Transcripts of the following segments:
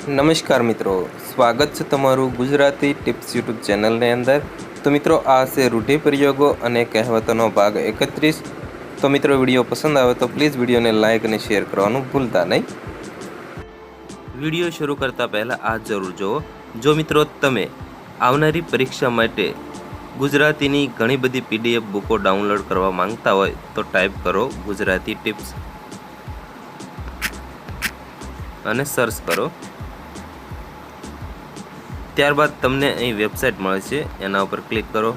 નમસ્કાર મિત્રો, સ્વાગત છે તમારું ગુજરાતી ટિપ્સ યુટ્યુબ ચેનલની અંદર। તો મિત્રો, આ છે રૂઢિપ્રયોગો અને કહેવતોનો ભાગ 31। તો મિત્રો, વિડીયો પસંદ આવે તો પ્લીઝ વિડીયોને લાઇક અને શેર કરવાનું ભૂલતા નહીં। વિડીયો શરૂ કરતા પહેલાં આ જરૂર જુઓ, જો મિત્રો તમે આવનારી પરીક્ષા માટે ગુજરાતીની ઘણી બધી PDF બુકો ડાઉનલોડ કરવા માંગતા હોય તો ટાઈપ કરો ગુજરાતી ટિપ્સ અને સર્ચ કરો। ત્યારબાદ તમને અહીં વેબસાઇટ મળે છે, એના ઉપર ક્લિક કરો।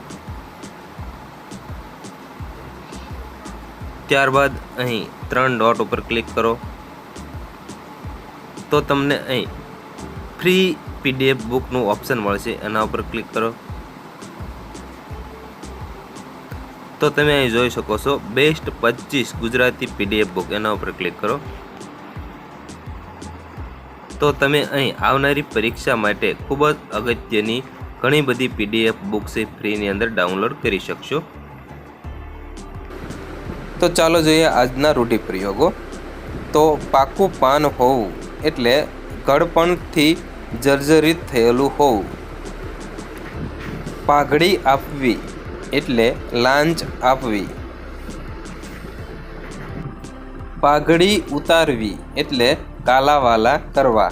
ત્યારબાદ અહીં 3 ડોટ ઉપર ક્લિક કરો તો તમને અહીં ફ્રી PDF બુકનું ઓપ્શન મળશે, એના ઉપર ક્લિક કરો તો તમે અહીં જોઈ શકો છો બેસ્ટ 25 ગુજરાતી PDF બુક, એના ઉપર ક્લિક કરો તો તમે અહીં આવનારી પરીક્ષા માટે ખૂબ જ અગત્યની ઘણી બધી PDF બુક્સ ફ્રીની અંદર ડાઉનલોડ કરી શકશો। તો ચાલો જોઈએ આજના રૂઢિપ્રયોગો। તો પાકું પાન હોવું એટલે ગળપણથી જર્જરિત થયેલું હોવું। પાઘડી આપવી એટલે લાંચ આપવી। પાઘડી ઉતારવી એટલે કાલાવાલા કરવા।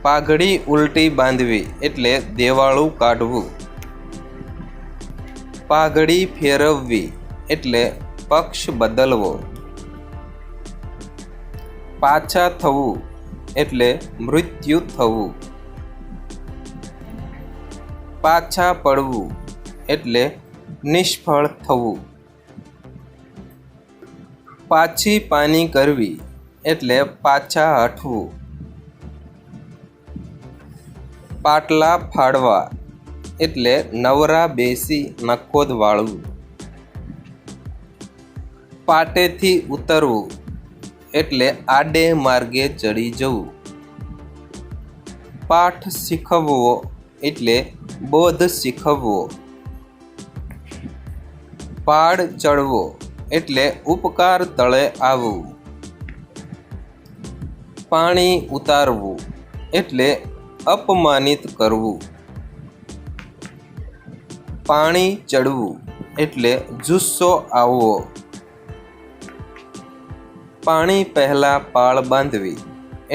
પાઘડી ઉલટી બાંધવી એટલે દેવાળું કાઢવું। પાઘડી ફેરવવી એટલે પક્ષ બદલવો। પાછા થવું એટલે મૃત્યુ થવું। પાછા પડવું એટલે નિષ્ફળ થવું। પાછી પાની કરવી એટલે પાછા હટવું। પાટલા ફાડવા એટલે નવરા બેસી નખોદ વાળવું। પાટેથી ઉતરવું એટલે આડે માર્ગે ચડી જવું। પાઠ શીખવવો એટલે બોધ શીખવવો। પાડ ચડવો એટલે ઉપકાર તળે આવવું। પાણી ઉતારવું એટલે અપમાનિત કરવું। પાણી ચડવું એટલે જુસ્સો આવવો। પાણી પહેલા પાળ બાંધવી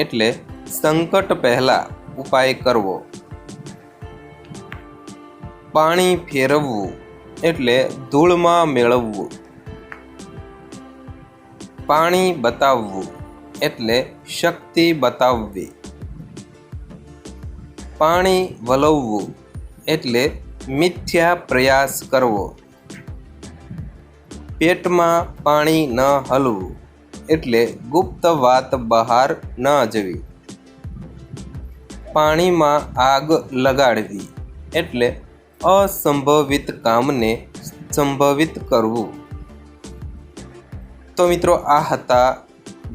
એટલે સંકટ પહેલા ઉપાય કરવો। પાણી ફેરવવું એટલે ધૂળમાં મેળવવું। પાણી બતાવવું એટલે શક્તિ બતાવવી। પાણી વલવવું એટલે મિથ્યા પ્રયાસ કરવો। પેટમાં પાણી ન હલવું એટલે ગુપ્ત વાત બહાર ન જવી। પાણીમાં આગ લગાડવી એટલે અસંભવિત કામને સંભવિત કરવું। તો મિત્રો, આ હતા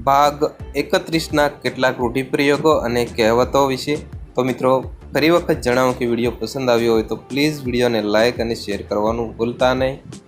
ભાગ 31ના કેટલાક રૂઢિપ્રયોગો અને કહેવતો વિશે। તો મિત્રો, ફરી વખત જણાવું કે વિડીયો પસંદ આવ્યો હોય તો પ્લીઝ વિડીયોને લાઇક અને શેર કરવાનું ભૂલતા નહીં।